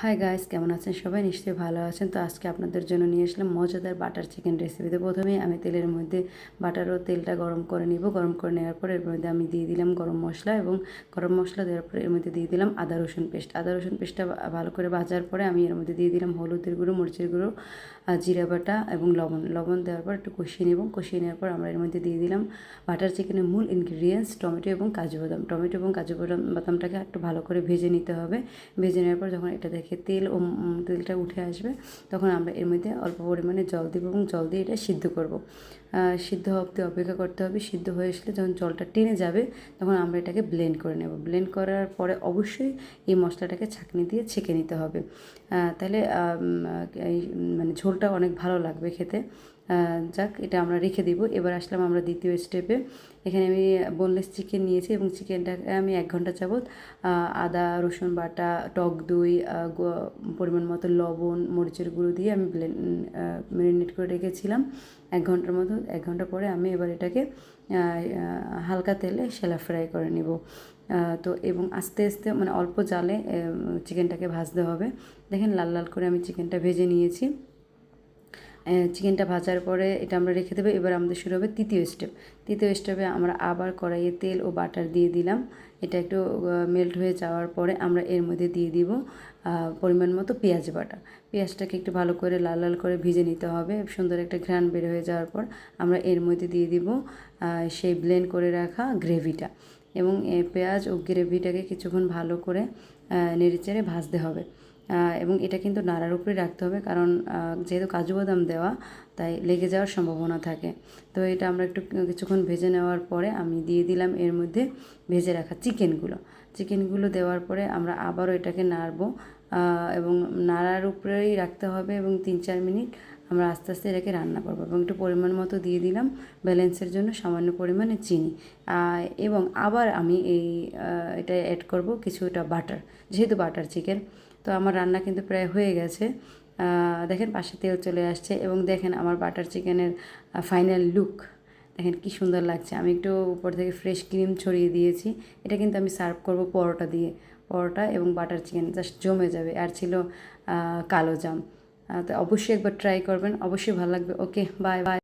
Hi guys, কেমন আছেন সবাই? নিশ্চয়ই ভালো আছেন। তো আজকে আপনাদের জন্য নিয়ে আসলাম মজাদার বাটার চিকেন রেসিপি। তো প্রথমেই আমি তেলের মধ্যে বাটার ও তেলটা গরম করে নিব। গরম করে নেওয়ার পর এর মধ্যে আমি দিয়ে দিলাম গরম মশলা, এবং গরম মশলা দেওয়ার পরে এর মধ্যে দিয়ে দিলাম আদা রসুন পেস্ট। আদা রসুন পেস্টটা ভালো করে ভাজার পরে আমি এর মধ্যে দিয়ে দিলাম হলুদের গুঁড়ো, মরিচের গুঁড়ো, জিরা বাটা এবং লবণ। লবণ দেওয়ার পর একটু কষিয়ে নেব। কষিয়ে নেওয়ার পর আমরা এর মধ্যে দিয়ে দিলাম বাটার চিকেনের মূল ইনগ্রিডিয়েন্টস টমেটো এবং কাজু বাদাম। টমেটো এবং কাজু বাদামটাকে একটু ভালো করে ভেজে নিতে হবে। ভেজে নেওয়ার পর যখন এটা দেখে তেল ও তেলটা উঠে আসবে, তখন আমরা এর মধ্যে অল্প পরিমাণে জল দেবো এবং জল দিয়ে এটা সিদ্ধ করব। সিদ্ধ অবধি অপেক্ষা করতে হবে। সিদ্ধ হয়ে আসলে যখন জলটা টেনে যাবে, তখন আমরা এটাকে ব্লেন্ড করে নেব। ব্লেন্ড করার পরে অবশ্যই এই মশলাটাকে ছাঁকনি দিয়ে ছেঁকে নিতে হবে। তাহলে এই মানে ঝোলটা অনেক ভালো লাগবে খেতে। যাক, এটা আমরা রেখে দিব। এবার আসলাম আমরা দ্বিতীয় স্টেপে। এখানে আমি বোনলেস চিকেন নিয়েছি এবং চিকেনটাকে আমি 1 ঘন্টা যাবত আদা রসুন বাটা, টক দই, পরিমাণ মতো লবণ, মরিচের গুঁড়ো দিয়ে আমি ম্যারিনেট করে রেখেছিলাম 1 ঘন্টার মতো। 1 ঘন্টা পরে আমি এবার এটাকে হালকা তেলে শ্যালো ফ্রাই করে নিব। তো এবং আস্তে আস্তে মানে অল্প জালে চিকেনটাকে ভাজতে হবে। দেখেন লাল লাল করে আমি চিকেনটা ভেজে নিয়েছি। চিকেনটা ভাজার পরে এটা আমরা রেখে দেবো। এবার আমাদের শুরু হবে তৃতীয় স্টেপ। তৃতীয় স্টেপে আমরা আবার কড়াইয়ে তেল ও বাটার দিয়ে দিলাম। এটা একটু মেল্ট হয়ে যাওয়ার পরে আমরা এর মধ্যে দিয়ে দিব পরিমাণ মতো পেঁয়াজ বাটা। পেঁয়াজটাকে একটু ভালো করে লাল লাল করে ভেজে নিতে হবে। সুন্দর একটা ঘ্রাণ বের হয়ে যাওয়ার পর আমরা এর মধ্যে দিয়ে দিব সেই ব্লেন্ড করে রাখা গ্রেভিটা, এবং পেঁয়াজ ও গ্রেভিটাকে কিছুক্ষণ ভালো করে নেড়েচেড়ে ভাজতে হবে। এবং এটা কিন্তু নাড়ার উপরে রাখতে হবে, কারণ যেহেতু কাজু বাদাম দেওয়া, তাই লেগে যাওয়ার সম্ভাবনা থাকে। তো এটা আমরা একটু কিছুক্ষণ ভেজে নেওয়ার পরে আমি দিয়ে দিলাম এর মধ্যে ভেজে রাখা চিকেনগুলো দেওয়ার পরে আমরা আবারও এটাকে নাড়বো, এবং নাড়ার উপরেই রাখতে হবে, এবং 3-4 মিনিট আমরা আস্তে আস্তে এটাকে রান্না করবো। এবং একটু পরিমাণ মতো দিয়ে দিলাম ব্যালেন্সের জন্য সামান্য পরিমাণে চিনি, এবং আবার আমি এটা অ্যাড করব কিছুটা বাটার, যেহেতু বাটার চিকেন। তো আমার রান্না কিন্তু প্রায় হয়ে গেছে। দেখেন পাশে তেল চলে আসছে, এবং দেখেন আমার বাটার চিকেনের ফাইনাল লুক দেখেন কি সুন্দর লাগছে। আমি একটু উপর থেকে ফ্রেশ ক্রিম ছড়িয়ে দিয়েছি। এটা কিন্তু আমি সার্ভ করব পরোটা দিয়ে। পরোটা এবং বাটার চিকেন জাস্ট জমে যাবে। আর ছিল কালো জাম। তো অবশ্যই একবার ট্রাই করবেন, অবশ্যই ভালো লাগবে। ওকে, বাই বাই।